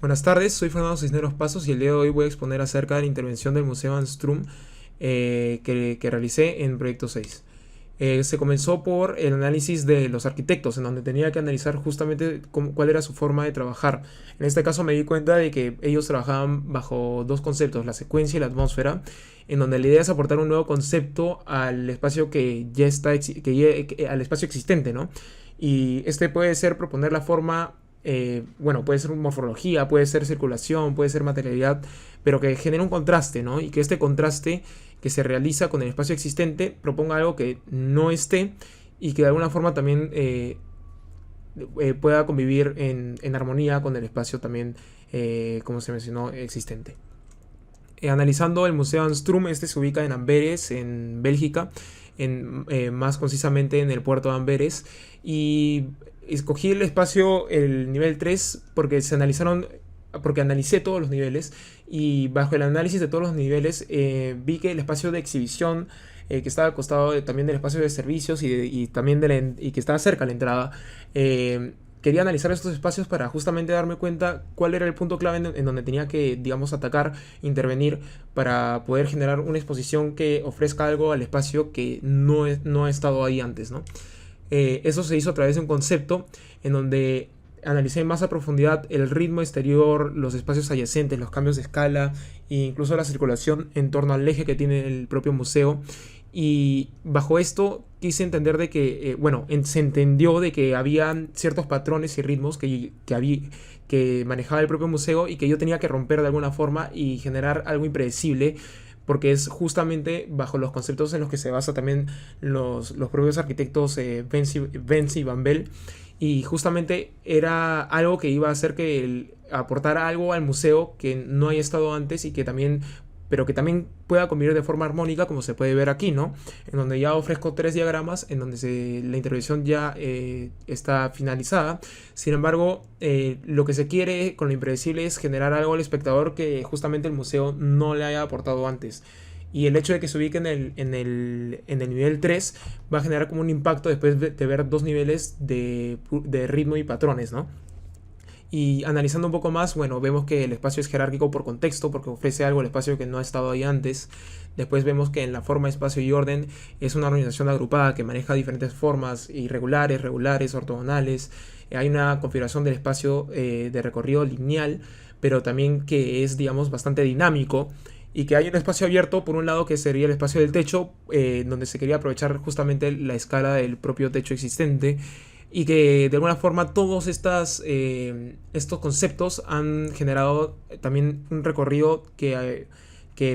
Buenas tardes, soy Fernando Cisneros Pasos y el día de hoy voy a exponer acerca de la intervención del Museo Anstrum que realicé en Proyecto 6. Se comenzó por el análisis de los arquitectos, en donde tenía que analizar justamente cuál era su forma de trabajar. En este caso me di cuenta de que ellos trabajaban bajo dos conceptos, la secuencia y la atmósfera, en donde la idea es aportar un nuevo concepto al espacio que ya está, al espacio existente, ¿no? Y este puede ser proponer la forma, bueno, puede ser morfología, puede ser circulación, puede ser materialidad, pero que genere un contraste, ¿no? Y que este contraste que se realiza con el espacio existente proponga algo que no esté y que de alguna forma también pueda convivir en armonía con el espacio también, como se mencionó, existente. Analizando el Museo Anstrum, este se ubica en Amberes, en Bélgica, más concisamente en el puerto de Amberes, y escogí el espacio, el nivel 3, porque analicé todos los niveles y bajo el análisis de todos los niveles vi que el espacio de exhibición, que estaba al costado también del espacio de servicios y también y que estaba cerca de la entrada, quería analizar estos espacios para justamente darme cuenta cuál era el punto clave en donde tenía que, digamos, atacar, intervenir para poder generar una exposición que ofrezca algo al espacio que no ha estado ahí antes, ¿no? Eso se hizo a través de un concepto en donde analicé más a profundidad el ritmo exterior, los espacios adyacentes, los cambios de escala e incluso la circulación en torno al eje que tiene el propio museo. Y bajo esto quise entender de que, bueno, se entendió de que habían ciertos patrones y ritmos que manejaba el propio museo y que yo tenía que romper de alguna forma y generar algo impredecible, porque es justamente bajo los conceptos en los que se basa también los propios arquitectos Vence y Van Bell, y justamente era algo que iba a hacer que aportara algo al museo que no haya estado antes y que también, pero que también pueda convivir de forma armónica, como se puede ver aquí, ¿no? En donde ya ofrezco tres diagramas en donde la intervención ya está finalizada. Sin embargo, lo que se quiere con lo impredecible es generar algo al espectador que justamente el museo no le haya aportado antes. Y el hecho de que se ubique en el nivel 3 va a generar como un impacto después de ver dos niveles de ritmo y patrones, ¿no? Y analizando un poco más, bueno, vemos que el espacio es jerárquico por contexto, porque ofrece algo al espacio que no ha estado ahí antes. Después vemos que en la forma, espacio y orden es una organización agrupada que maneja diferentes formas irregulares, regulares, ortogonales. Hay una configuración del espacio de recorrido lineal, pero también que es, digamos, bastante dinámico. Y que hay un espacio abierto, por un lado, que sería el espacio del techo, donde se quería aprovechar justamente la escala del propio techo existente, y que de alguna forma todos estos conceptos han generado también un recorrido que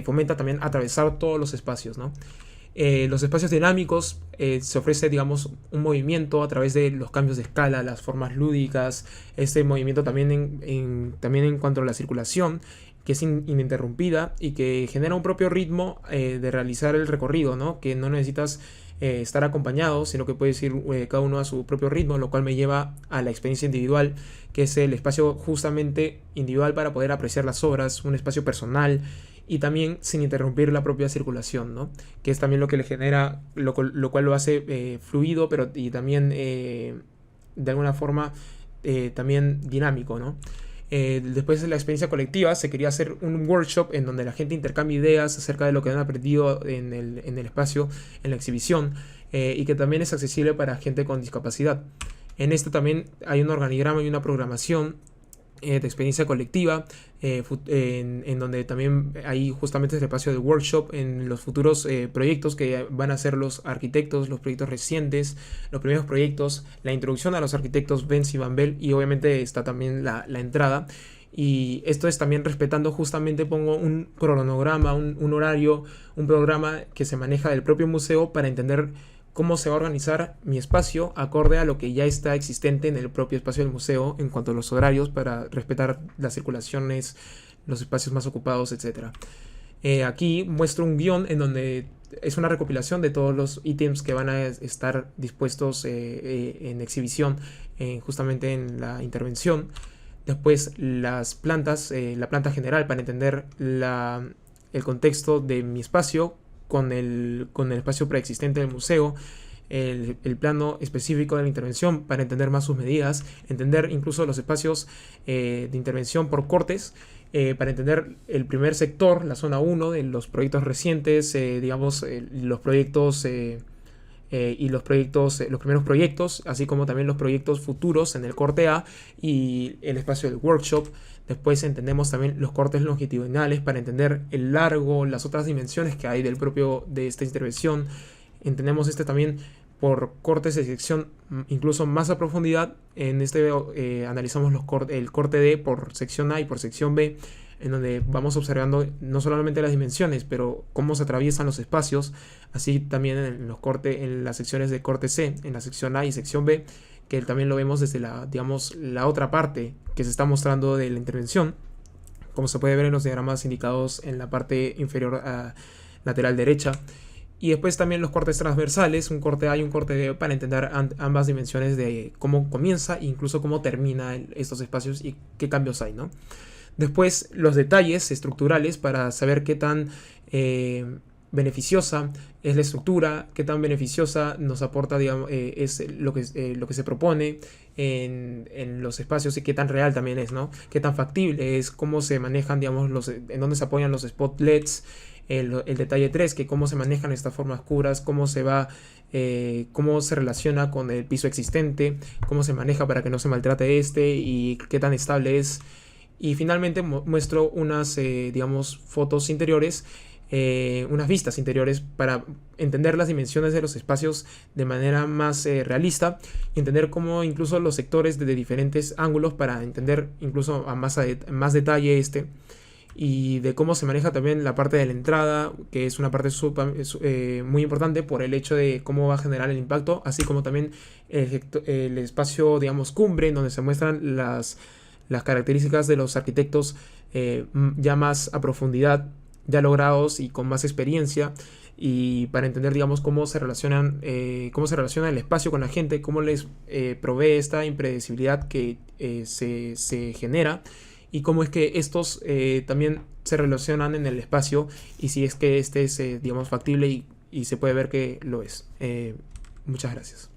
fomenta también atravesar todos los espacios, ¿no? Los espacios dinámicos, se ofrece, digamos, un movimiento a través de los cambios de escala, las formas lúdicas, este movimiento también también en cuanto a la circulación, que es ininterrumpida y que genera un propio ritmo de realizar el recorrido, ¿no? Que no necesitas estar acompañado, sino que puedes ir cada uno a su propio ritmo, lo cual me lleva a la experiencia individual, que es el espacio justamente individual para poder apreciar las obras, un espacio personal y también sin interrumpir la propia circulación, ¿no? Que es también lo que le genera, lo cual lo hace fluido, pero y también de alguna forma también dinámico, ¿no? Después de la experiencia colectiva se quería hacer un workshop en donde la gente intercambia ideas acerca de lo que han aprendido en el espacio, en la exhibición, y que también es accesible para gente con discapacidad. En esto también hay un organigrama y una programación de experiencia colectiva, en donde también hay justamente este espacio de workshop en los futuros proyectos que van a hacer los arquitectos, los proyectos recientes, los primeros proyectos, la introducción a los arquitectos Vence y Van Bell, y obviamente está también la entrada. Y esto es también respetando, justamente pongo un cronograma, un horario, un programa que se maneja del propio museo para entender cómo se va a organizar mi espacio acorde a lo que ya está existente en el propio espacio del museo en cuanto a los horarios, para respetar las circulaciones, los espacios más ocupados, etc. Aquí muestro un guión en donde es una recopilación de todos los ítems que van a estar dispuestos en exhibición, justamente en la intervención. Después las plantas, la planta general para entender el contexto de mi espacio con el espacio preexistente del museo. el plano específico de la intervención para entender más sus medidas, entender incluso los espacios de intervención por cortes, para entender el primer sector, la zona 1 de los proyectos recientes, los proyectos y los proyectos, los primeros proyectos, así como también los proyectos futuros en el corte A y el espacio del workshop. Después entendemos también los cortes longitudinales para entender el largo, las otras dimensiones que hay de esta intervención. Entendemos también por cortes de sección incluso más a profundidad. En analizamos el corte D por sección A y por sección B, en donde vamos observando no solamente las dimensiones, pero cómo se atraviesan los espacios, así también en las secciones de corte C, en la sección A y sección B, que también lo vemos desde la otra parte que se está mostrando de la intervención, como se puede ver en los diagramas indicados en la parte inferior lateral derecha. Y después también los cortes transversales, un corte A y un corte B, para entender ambas dimensiones de cómo comienza e incluso cómo termina estos espacios y qué cambios hay, ¿no? Después los detalles estructurales para saber qué tan beneficiosa es la estructura, qué tan beneficiosa nos aporta, es lo que se propone en los espacios y qué tan real también es, ¿no? Qué tan factible es, cómo se manejan, en dónde se apoyan los spot LEDs. El detalle 3, que cómo se manejan estas formas oscuras, cómo se relaciona con el piso existente, cómo se maneja para que no se maltrate y qué tan estable es. Y finalmente muestro unas fotos interiores, unas vistas interiores para entender las dimensiones de los espacios de manera más realista y entender cómo incluso los sectores de diferentes ángulos para entender incluso más detalle y de cómo se maneja también la parte de la entrada, que es una parte muy importante por el hecho de cómo va a generar el impacto, así como también el espacio, cumbre, en donde se muestran las características de los arquitectos ya más a profundidad, ya logrados y con más experiencia, y para entender, cómo se relaciona el espacio con la gente, cómo les provee esta impredecibilidad que se genera, y cómo es que estos también se relacionan en el espacio, y si es que es factible y se puede ver que lo es. Muchas gracias.